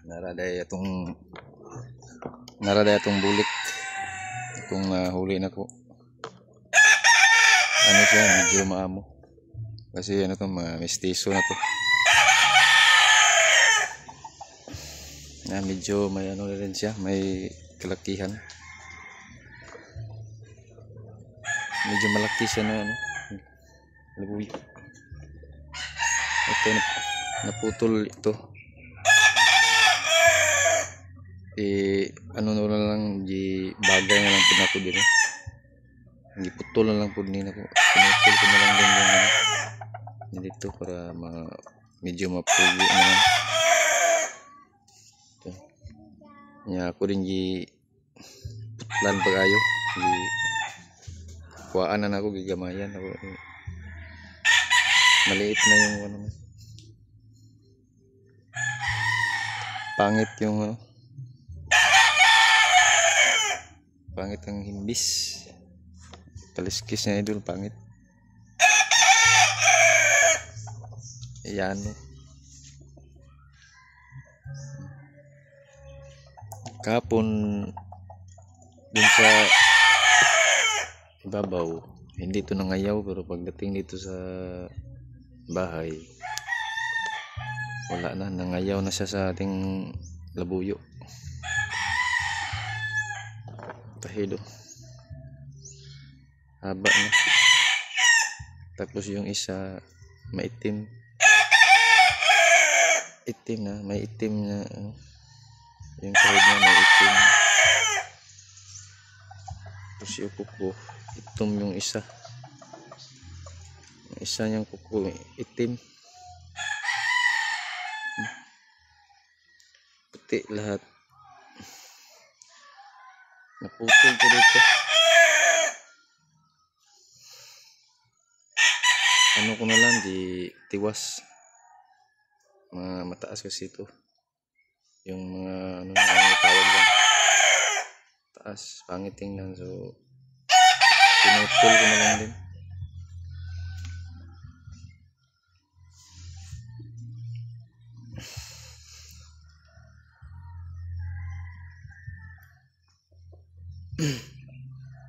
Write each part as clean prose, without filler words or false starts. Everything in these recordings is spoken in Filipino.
naraday atong bulik kung huli na ko. Ano siya, medyo maamo kasi ano to, mga mestizo na to. Medyo may ano na rin siya, may kalakihan, medyo malaki siya na ano, labuyo. Ito naputol ito. Ano na lang, di bagay na lang po na ko din. Hindi putol na lang po din ako. Pinutol ko na lang din yung dito para medyo mapugi naman. Ito. Nya ako din di putlan pag-ayo. Di kuhaan na ako, gigamayan ako. Maliit na yung ano. Pangit yung ano. Pangit ang himbis. Kaliskis na idol, pangit. Ayan. Kapon dun sa ibabaw, hindi ito nangayaw, pero pagdating dito sa bahay, wala na, nangayaw na siya sa ating labuyo. Tahido, haba na. Tapos yung isa maitim, na may itim na yung tahid niya may itim. Tapos yung kuko itim, yung isa niyang kuko itim, puti lahat. Naputol ko dito. Ano ko na lang, di tiwas. Mga mataas kasi ito. Yung mga ano na tawag lang. Taas, pangit tingnan. So, pinutol ko na lang din.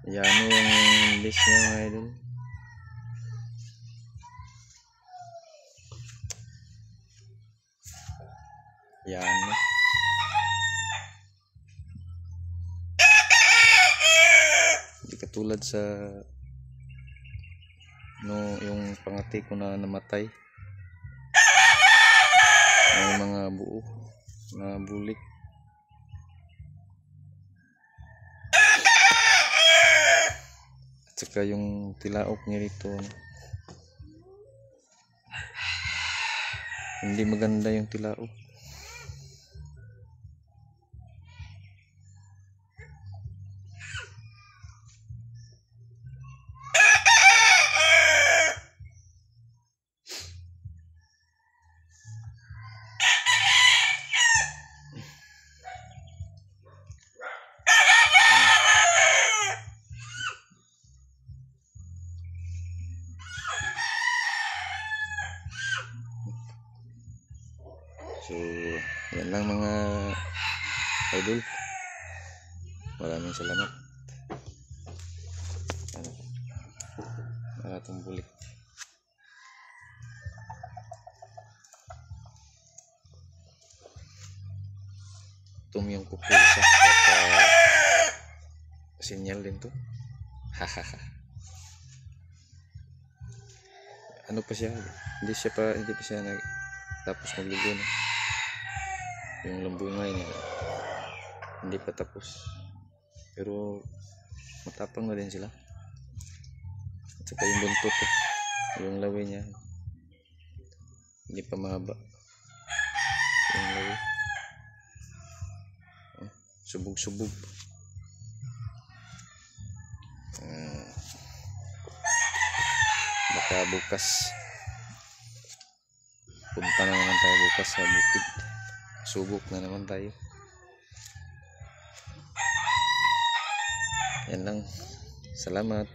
Yan yung list niya mga idol. Yan. Hindi katulad sa yung pangati ko na namatay. May mga buo na bulik. At saka yung tilaok niya dito, hindi maganda yung tilaok. So, yan lang mga idol. Maraming salamat. Maratong bulik. Yung kuko isa. Sinyal din to. Hahaha. Ano pa siya? Hindi pa siya tapos magligo na. Yung lambungay niya hindi pa tapos, pero matapang na din sila. At saka yung buntot yung lawi niya hindi pa mahaba. Yung lawi subog-subog. Baka bukas punta na naman tayo bukas sa bukid. Subok na naman tayo. Yan lang. Salamat.